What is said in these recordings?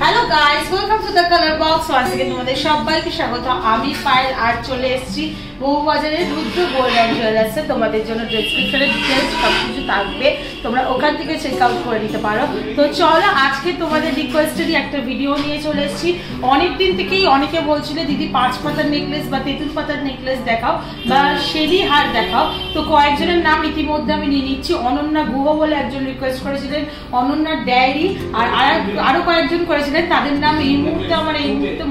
Hello guys, welcome to the colour box. Once again তোমাদের সবাইকে স্বাগত। আমি পায়েল আর চলে এসেছি বউবাজারের রুদ্র গোল্ড এন্ড জুয়েলার্সে। তোমাদের জন্য ডেসক্রিপশনে ডিটেইলস সবকিছু থাকবে, তোমরা ওখান থেকে চেক আউট করে নিতে পারো। তো চলো, আজকে তোমাদের রিকোয়েস্টেরই একটা ভিডিও নিয়ে চলে এসেছি। অনেক দিন থেকেই অনেকে বলছিল দিদি 5 পাতার নেকলেস বা তেঁতুল পাতার নেকলেস দেখাও বা শেলি হার দেখাও। তো কয়েকজনের নাম ইতিমধ্যে আমি নিয়ে নিচ্ছি। অনন্যা গুহ বলে একজন রিকোয়েস্ট করেছিলেন, অনন্যা ডায়েরি, আর আরো কয়েকজন করেছিলেন, তাদের নাম এই মুহূর্তে আমার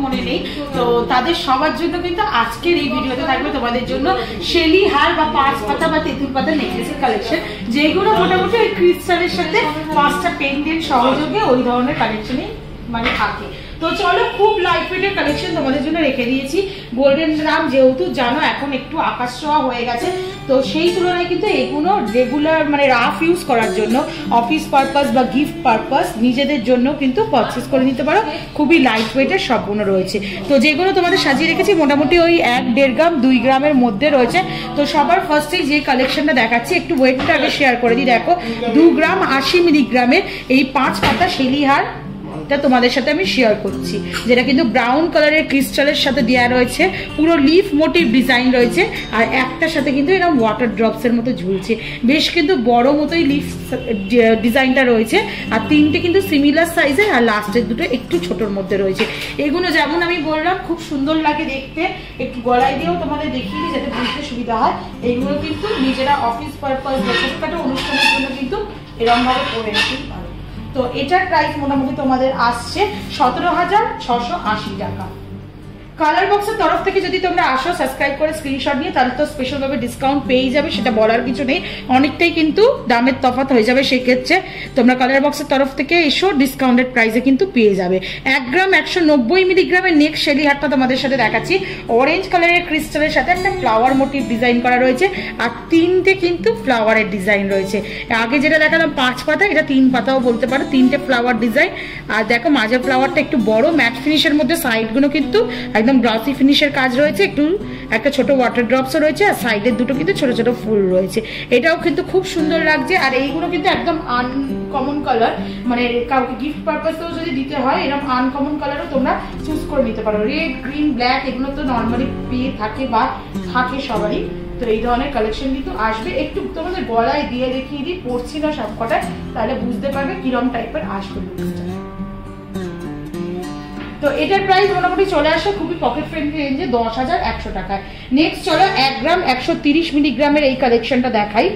মনে নেই। তো তাদের সবার জন্য কিন্তু আজকের এই ভিডিওতে থাকবে তোমাদের জন্য শেলি হার বা 5 পাতা বা তেঁতুল পাতা নেকলেসের কালেকশন, যেগুলো মোটামুটি ওই ক্রিস্টালের সাথে 5টা পেন্ডেন্ট সহযোগে ওই ধরনের কালেকশনই মানে থাকে। তো চলো, খুব লাইট ওয়েটের কালেকশন তোমাদের জন্য রেখে দিয়েছি। গোল্ডেন গ্রাম যেহেতু জানো এখন একটু আকাশ ছোঁয়া হয়ে গেছে, তো সেই তুলনায় কিন্তু এগুলো রেগুলার মানে রাফ ইউজ করার জন্য, অফিস পারপাস বা গিফট পারপাস নিজেদের জন্য কিন্তু পারচেস করে নিতে পারো। খুবই লাইট ওয়েটের সবগুলো রয়েছে। তো যেগুলো তোমাদের সাজিয়ে রেখেছি মোটামুটি ওই 1-1.5 গ্রাম 2 গ্রামের মধ্যে রয়েছে। তো সবার ফার্স্টেই যে কালেকশনটা দেখাচ্ছি, একটু ওয়েটটা আগে শেয়ার করে দিই। দেখো, 2 গ্রাম 80 মিলিগ্রামের এই 5 পাতা শেলি হার তোমাদের সাথে আমি শেয়ার করছি, যেটা কিন্তু ব্রাউন কালারের ক্রিস্টালের সাথে দেওয়া রয়েছে, পুরো লিফ মোটিভ ডিজাইন রয়েছে, আর একটার সাথে কিন্তু এরকম ওয়াটার ড্রপস এর মতো ঝুলছে। বেশ কিন্তু বড় মতোই লিফ ডিজাইনটা রয়েছে, আর 3টে কিন্তু সিমিলার সাইজের, আর লাস্টের দুটো একটু ছোটর মধ্যে রয়েছে। এগুলো যেমন আমি বললাম খুব সুন্দর লাগে দেখতে, একটু গলায় দিয়েও তোমাদের দেখিয়ে দিই যাতে বুঝতে সুবিধা হয়। এইগুলো কিন্তু নিজেরা অফিস পারপাস বা ছোটখাটো অনুষ্ঠানের জন্য কিন্তু এরকম ভাবে পরে নিতেই পারো। তো এটার প্রাইস মোটামুটি তোমাদের আসছে 17,680 টাকা। কালার বক্সের তরফ থেকে যদি তোমরা আসো সাবস্ক্রাইব করে স্ক্রিনশট নিয়ে, তাহলে তো স্পেশাল ভাবে ডিসকাউন্ট পেয়ে যাবে, সেটা বলার কিছু নেই। অনেকটাই কিন্তু দামের তফাৎ হয়ে যাবে, সেক্ষেত্রে তোমরা কালার বক্সের তরফ থেকে এসো, ডিসকাউন্টেড প্রাইসে কিন্তু পেয়ে যাবে। 1 গ্রাম 190 মিলিগ্রামের নেক্সট শেলি হারটা তোমাদের সাথে দেখাচ্ছি। অরেঞ্জ কালারের ক্রিস্টালের সাথে একটা ফ্লাওয়ার মোটিভ ডিজাইন করা রয়েছে, আর 3টে কিন্তু ফ্লাওয়ারের ডিজাইন রয়েছে। আগে যেটা দেখালাম 5 পাতা, এটা 3 পাতাও বলতে পারো, 3টে ফ্লাওয়ার ডিজাইন। আর দেখো মাঝের ফ্লাওয়ারটা একটু বড় ম্যাট ফিনিশের মধ্যে, সাইডগুলো কিন্তু একদম গ্লসি ফিনিশের কাজ রয়েছে, একটু একটা ছোট ওয়াটার ড্রপসও রয়েছে, আর সাইডের দুটো কিন্তু ছোট ছোট ফুল রয়েছে। এটাও কিন্তু খুব সুন্দর লাগছে। আর এইগুলো কিন্তু একদম আনকমন কালার, মানে কাউকে গিফট পারপাসেও যদি দিতে হয় এরকম আনকমন কালারও তোমরা চুজ করে নিতে পারো। রেড, গ্রিন, ব্ল্যাক এগুলো তো নর্মালি পেয়ে থাকে বা থাকে সবারই। তো এই ধরনের কালেকশন কিন্তু আসবে। একটু তোমাদের গলায় দিয়ে দেখিয়ে দিই, পড়ছি না সবকটায়, তাহলে বুঝতে পারবে কিরম টাইপের আসবে। তো এটার প্রাইস মোটামুটি চলে আসে খুবই পকেট ফ্রেন্ডলি রেঞ্জে 10,100 টাকায়। নেক্সট চলো 1 গ্রাম 130 মিলিগ্রামের এই কালেকশনটা দেখাই।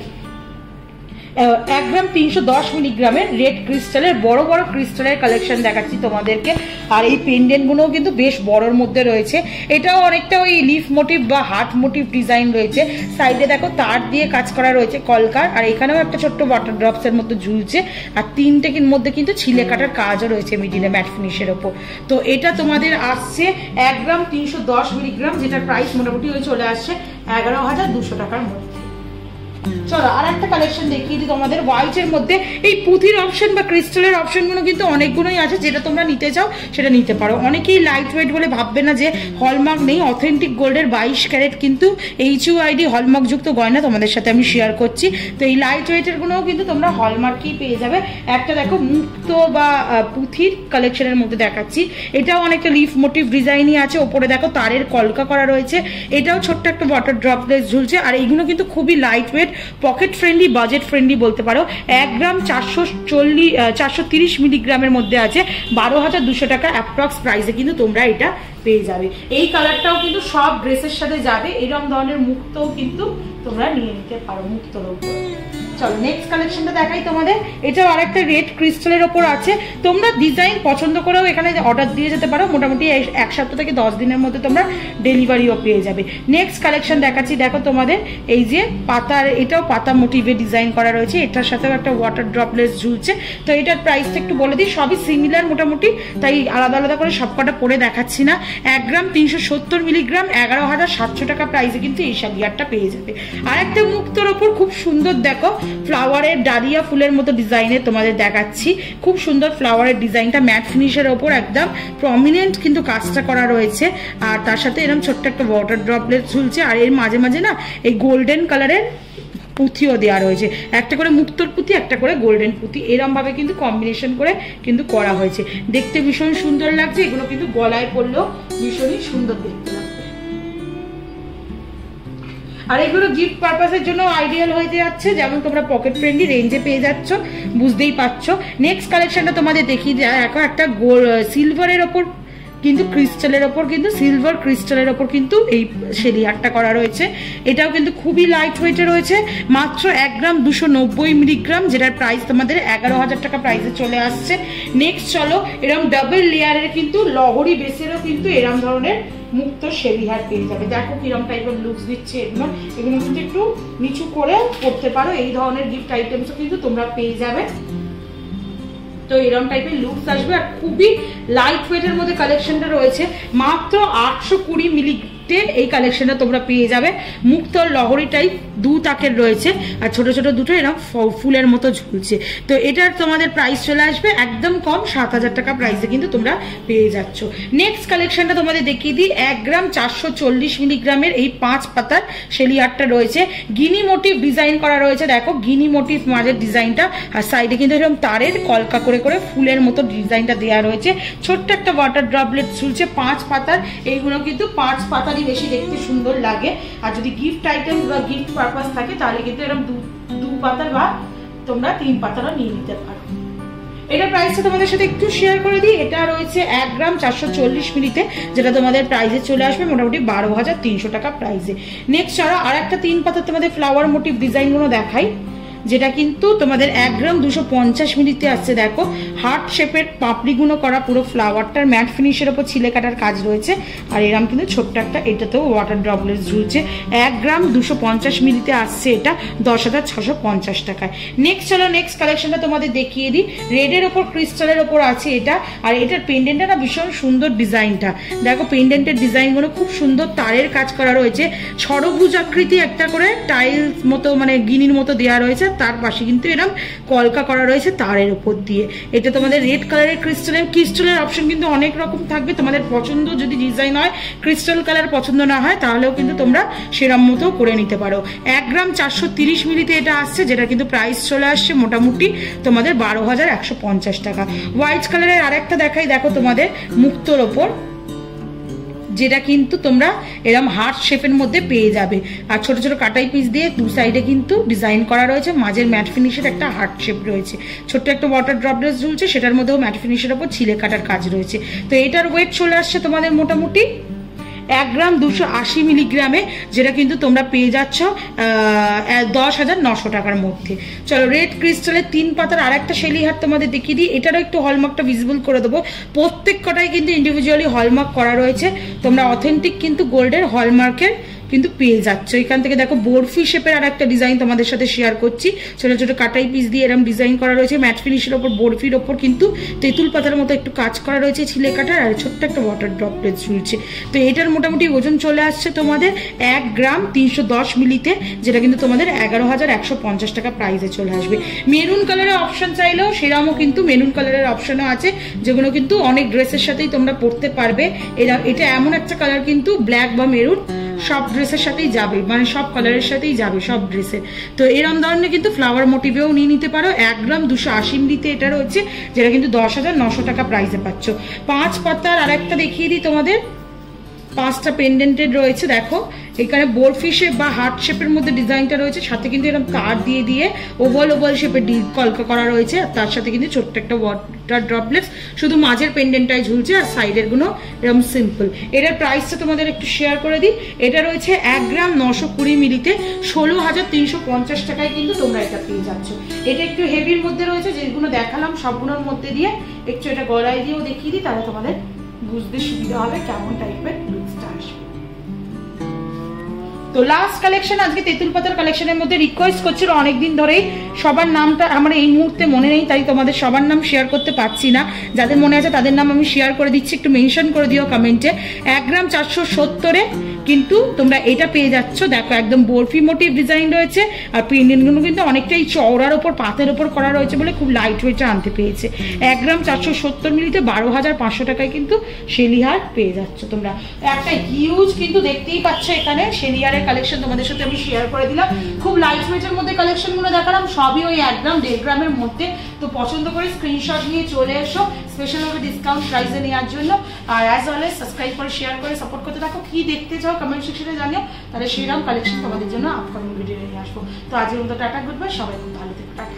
1 গ্রাম 310 মিলিগ্রামের রেড ক্রিস্টালের বড় বড় ক্রিস্টালের কালেকশন দেখাচ্ছি তোমাদেরকে। আর এই পেন্ডেন্ট গুলোও কিন্তু বেশ বড়র মধ্যে রয়েছে। এটাও অনেকটা ওই লিফ মোটিভ বা হার্ট মোটিভ ডিজাইন রয়েছে। সাইডে দেখো তার দিয়ে কাজ করা রয়েছে কলকার, আর এখানেও একটা ছোট্ট ওয়াটার ড্রপস এর মতো ঝুলছে, আর 3টে মধ্যে কিন্তু ছিলে কাটার কাজও রয়েছে মিডিলে ম্যাট ফিনিশের ওপর। তো এটা তোমাদের আসছে 1 গ্রাম 310 মিলিগ্রাম, যেটার প্রাইস মোটামুটি ওই চলে আসছে 11,200 টাকার মধ্যে। চলো আর একটা কালেকশন দেখিয়ে দিই তোমাদের হোয়াইটের মধ্যে। এই পুঁথির অপশন বা ক্রিস্টালের অপশনগুলো কিন্তু অনেকগুলোই আছে, যেটা তোমরা নিতে চাও সেটা নিতে পারো। অনেকেই লাইট ওয়েট বলে ভাববে না যে হলমার্ক নেই। অথেন্টিক গোল্ডের 22 ক্যারেট কিন্তু HUID হলমার্ক যুক্ত গয়না তোমাদের সাথে আমি শেয়ার করছি। তো এই লাইট ওয়েটের গুলোও কিন্তু তোমরা হলমার্কই পেয়ে যাবে। একটা দেখো মুক্ত বা পুঁথির কালেকশনের মধ্যে দেখাচ্ছি, এটাও অনেকটা লিফ মোটিভ ডিজাইনই আছে। ওপরে দেখো তারের কলকা করা রয়েছে, এটাও ছোট্ট একটা ওয়াটার ড্রপলেস ঝুলছে। আর এইগুলো কিন্তু খুবই light weight, pocket friendly, budget friendly বলতে পারো। 1 গ্রাম 430 মিলিগ্রামের মধ্যে আছে, 12,200 টাকা অ্যাপ্রক্স প্রাইসে কিন্তু তোমরা এটা পেয়ে যাবে। এই কালারটাও কিন্তু সব ড্রেসের সাথে যাবে, এরকম ধরনের মুক্তও কিন্তু তোমরা নিয়ে নিতে পারো মুক্তর উপর। চলো নেক্সট কালেকশনটা দেখাই তোমাদের। এটাও আরেকটা রেড ক্রিস্টালের ওপর আছে। তোমরা ডিজাইন পছন্দ করেও এখানে অর্ডার দিয়ে যেতে পারো, মোটামুটি 1 সপ্তাহ থেকে 10 দিনের মধ্যে তোমরা ডেলিভারিও পেয়ে যাবে। নেক্সট কালেকশন দেখাচ্ছি, দেখো তোমাদের এই যে পাতার, এটাও পাতা মোটিভে ডিজাইন করা রয়েছে, এটার সাথেও একটা ওয়াটার ড্রপলেস ঝুলছে। তো এটার প্রাইসটা একটু বলে দিই, সবই সিমিলার মোটামুটি, তাই আলাদা আলাদা করে সবকটা পরে দেখাচ্ছি না। 1 গ্রাম 370 মিলিগ্রাম 11,700 টাকা প্রাইসে কিন্তু এই শাড়িয়ারটা পেয়ে যাবে। আর একটা মুক্তর ওপর খুব সুন্দর দেখো ফ্লাওয়ারের ডালিয়া ফুলের মতো ডিজাইনে তোমাদের দেখাচ্ছি। খুব সুন্দর ফ্লাওয়ারের ডিজাইনটা ম্যাট ফিনিশের ওপর একদম প্রমিনেন্ট কিন্তু কাজটা করা রয়েছে, আর তার সাথে এরকম ছোট্ট একটা ওয়াটার ড্রপলেট ঝুলছে। আর এর মাঝে মাঝে না এই গোল্ডেন কালারের পুঁথিও দেওয়া রয়েছে, একটা করে মুক্তোর পুঁথি, একটা করে গোল্ডেন পুঁথি, এরম ভাবে কিন্তু কম্বিনেশন করে কিন্তু করা হয়েছে। দেখতে ভীষণ সুন্দর লাগছে। এগুলো কিন্তু গলায় পরলেও ভীষণই সুন্দর দেখতে লাগবে। আর এগুলো গিফট পারপাসের জন্য আইডিয়াল হয়ে যাচ্ছে, যেমন তোমরা পকেট ফ্রেন্ডলি রেঞ্জে পেয়ে যাচ্ছ, বুঝতেই পারছো। নেক্সট কালেকশনটা তোমাদের দেখিয়ে যায়, এখন একটা সিলভারের ওপর কিন্তু ক্রিস্টালের ওপর কিন্তু সিলভার ক্রিস্টালের ওপর কিন্তু এই শেলি আর্টটা করা রয়েছে। এটাও কিন্তু খুবই লাইট ওয়েটে রয়েছে, মাত্র 1 গ্রাম 290 মিলিগ্রাম, যেটার প্রাইস তোমাদের 11,000 টাকা প্রাইসে চলে আসছে। নেক্সট চলো, এরকম ডাবল লেয়ারের কিন্তু লহরি বেসেরও কিন্তু এরম ধরনের মুক্ত শেলি হার পেয়ে যাবে। দেখো কিরম টাইপের লুকস দিচ্ছে এগুলো। এগুলো কিন্তু একটু নিচু করে পড়তে পারো, এই ধরনের গিফট আইটেমসও কিন্তু তোমরা পেয়ে যাবে। তো এরকম টাইপের লুকস আসবে, আর খুবই লাইট ওয়েটের মধ্যে কালেকশনটা রয়েছে। মাত্র 820 মিলিতে এই কালেকশনটা তোমরা পেয়ে যাবে। মুক্ত লহরি টাইপ 2 তাকের রয়েছে, আর ছোট ছোট দুটো এরকম ফুলের মতো ঝুলছে। তো এটার তোমাদের প্রাইস চলে আসবে একদম কম 7,000 টাকা প্রাইসে কিন্তু তোমরা পেয়ে যাচ্ছ। নেক্সট কালেকশনটা তোমাদের দেখিয়ে দিই, 1 গ্রাম 440 মিলিগ্রামের এই 5 পাতার শেলি আর্টটা রয়েছে। গিনি মোটিভ ডিজাইন করা রয়েছে, দেখো গিনি মোটিভ মাঝের ডিজাইনটা, আর সাইডে কিন্তু এরকম তারের কলকা করে করে ফুলের মতো ডিজাইনটা দেওয়া রয়েছে। ছোট্ট একটা ওয়াটার ড্রপলেট ঝুলছে 5 পাতার। এইগুলো কিন্তু 5 পাতারই বেশি দেখতে সুন্দর লাগে, আর যদি গিফট আইটেম বা গিফট পারপাস থাকে তাহলে কিন্তু এরকম 2 পাতার বা তোমরা 3 পাতারও নিয়ে নিতে পারো। এটার প্রাইসটা তোমাদের সাথে একটু শেয়ার করে দিই। এটা রয়েছে 1 গ্রাম 440 মিলিতে, যেটা তোমাদের প্রাইসে চলে আসবে মোটামুটি 12,300 টাকা প্রাইসে। নেক্সট ছাড়া আর একটা 3 পাতার তোমাদের ফ্লাওয়ার মোটিভ ডিজাইনগুলো দেখাই, যেটা কিন্তু তোমাদের 1 গ্রাম 250 মিলিতে আসছে। দেখো হার্ট শেপের পাপড়িগুলো করা পুরো ফ্লাওয়ারটার ম্যাট ফিনিশের ওপর ছিলে কাটার কাজ রয়েছে, আর এরকম কিন্তু ছোট্ট একটা এটাতেও ওয়াটার ড্রপলেট ঝুলছে। 1 গ্রাম 250 মিলিতে আসছে, এটা 10,650 টাকায়। নেক্সট চলো, নেক্সট কালেকশনটা তোমাদের দেখিয়ে দিই। রেডের ওপর ক্রিস্টালের ওপর আছে এটা, আর এটার পেন্ডেন্টটা না ভীষণ সুন্দর ডিজাইনটা। দেখো পেন্ডেন্টের ডিজাইনগুলো খুব সুন্দর, তারের কাজ করা রয়েছে, ষড়ভুজ আকৃতি একটা করে টাইলস মতো মানে গিনির মতো দেওয়া রয়েছে, তার পাশে কিন্তু এরকম কলকা করা রয়েছে তারের উপর দিয়ে। এটা তোমাদের রেড কালারের ক্রিস্টালের অপশন কিন্তু অনেক রকম থাকবে, তোমাদের পছন্দ যদি ডিজাইন হয়, ক্রিস্টাল কালার পছন্দ না হয় তাহলেও কিন্তু তোমরা সেরম মতো করে নিতে পারো। 1 গ্রাম 430 মিলিতে এটা আসছে, যেটা কিন্তু প্রাইস চলে আসছে মোটামুটি তোমাদের 12,150 টাকা। হোয়াইট কালারের আরেকটা দেখাই, দেখো তোমাদের মুক্তোর ওপর, যেটা কিন্তু তোমরা এরকম হার্ট শেপের মধ্যে পেয়ে যাবে, আর ছোট ছোট কাটাই পিস দিয়ে 2 সাইডে কিন্তু ডিজাইন করা রয়েছে, মাঝের ম্যাট ফিনিশের একটা হার্ট শেপ রয়েছে, ছোট্ট একটা ওয়াটার ড্রপলেট ঝুলছে, সেটার মধ্যেও ম্যাট ফিনিশের ওপর ছিলে কাটার কাজ রয়েছে। তো এটার ওয়েট চলে আসছে তোমাদের মোটামুটি 1 গ্রাম 280 মিলিগ্রামে, যেটা কিন্তু তোমরা পেয়ে যাচ্ছ 10,900 টাকার মধ্যে। চলো রেড ক্রিস্টালের 3 পাতার আর একটা শেলি হার তোমাদের দেখিয়ে দিই। এটারও একটু হলমার্কটা ভিজিবল করে দেবো। প্রত্যেক কটাই কিন্তু ইন্ডিভিজুয়ালি হলমার্ক করা রয়েছে, তোমরা অথেন্টিক কিন্তু গোল্ডের হলমার্কের কিন্তু পেয়ে যাচ্ছ। এখান থেকে দেখো বরফি শেপের আর একটা ডিজাইন তোমাদের সাথে শেয়ার করছি, ছোট ছোট কাটাই পিস দিয়ে এরকম ডিজাইন করা রয়েছে, ম্যাট ফিনিশের ওপর বরফির ওপর কিন্তু তেঁতুল পাতার মতো একটু কাজ করা রয়েছে ছিলে কাটার, আর ছোট্ট একটা ওয়াটার ড্রপলেট ঝুলছে। তো এটার মোটামুটি ওজন চলে আসছে তোমাদের 1 গ্রাম 310 মিলিতে, যেটা কিন্তু তোমাদের 11,150 টাকা প্রাইসে চলে আসবে। মেরুন কালারের অপশন চাইলেও সেরকমও কিন্তু মেরুন কালারের অপশনও আছে, যেগুলো কিন্তু অনেক ড্রেসের সাথেই তোমরা পরতে পারবে। এটা এমন একটা কালার কিন্তু ব্ল্যাক বা মেরুন সব ড্রেসের সাথেই যাবে, মানে সব কালারের সাথেই যাবে সব ড্রেসে। তো এরকম ধরনের কিন্তু ফ্লাওয়ার মোটিভেও নিয়ে নিতে পারো। 1 গ্রাম 280 মিলিতে এটা রয়েছে, যেটা কিন্তু 10,900 টাকা প্রাইসে পাচ্ছ। 5 পাতার আর একটা দেখিয়ে দিই তোমাদের, 5টা পেন্ডেন্টেড রয়েছে। দেখো এখানে বরফি শেপ বা হার্ট শেপের মধ্যে ডিজাইনটা রয়েছে, সাথে কিন্তু এরকম তার দিয়ে দিয়ে ওভাল শেপের কলকা করা রয়েছে, আর তার সাথে কিন্তু ছোট্ট একটা ওয়াটার ড্রপলেটস, শুধু মাঝের পেন্ডেন্টটাই ঝুলছে, আর সাইডের গুলো এরকম সিম্পল। এটার প্রাইসটা তোমাদের একটু শেয়ার করে দিই। এটা রয়েছে 1 গ্রাম 920 মিলিতে, 16,350 টাকায় কিন্তু তোমরা এটা পেয়ে যাচ্ছ। এটা একটু হেভির মধ্যে রয়েছে, যেগুলো দেখালাম সবগুলোর মধ্যে দিয়ে একটু এটা গলায় দিয়েও দেখিয়ে দিই, তাহলে তোমাদের বুঝতে সুবিধা হবে কেমন টাইপের লুকসটা আসবে। তো লাস্ট কালেকশন আজকে তেঁতুল পাতার কালেকশনের মধ্যে রিকোয়েস্ট করছিল অনেকদিন ধরেই, সবার নামটা আমার এই মুহূর্তে মনে নেই, তাই তোমাদের সবার নাম শেয়ার করতে পারছি না। যাদের মনে আছে তাদের নাম আমি শেয়ার করে দিচ্ছি, একটু মেনশন করে দিও কমেন্টে। 1 গ্রাম 470-এ কিন্তু তোমরা এটা পেয়ে যাচ্ছ। দেখো একদম বরফি মোটিভ ডিজাইন রয়েছে, আর প্রিন্টগুলো কিন্তু অনেকটাই চওড়ার ওপর পাতের ওপর করা রয়েছে বলে খুব লাইট ওয়েটে আনতে পেয়েছে। 1 গ্রাম 470 মিলিতে 12,500 টাকায় কিন্তু শেলিহার পেয়ে যাচ্ছ তোমরা। একটা হিউজ কিন্তু দেখতেই পাচ্ছ এখানে শেলিহারের কালেকশন তোমাদের সাথে আমি শেয়ার করে দিলাম। খুব লাইট ওয়েটের মধ্যে কালেকশনগুলো দেখালাম, সবই ওই 1 গ্রাম 1.5 গ্রামের মধ্যে। তো পছন্দ করে স্ক্রিনশট নিয়ে চলে এসো স্পেশালভাবে ডিসকাউন্ট প্রাইসে নেওয়ার জন্য। আর অ্যাজ অলওয়েজ সাবস্ক্রাইব করে শেয়ার করে সাপোর্ট করতে থাকো। কি দেখতে চাও কমেন্ট সেকশনে জানিও, তাহলে সেরকম কালেকশন তোমাদের জন্য আপকামিং ভিডিও নিয়ে আসবো। তো আজকের মতো টাটা, গুড বাই, সবাই খুব ভালো থেকো, টাটা।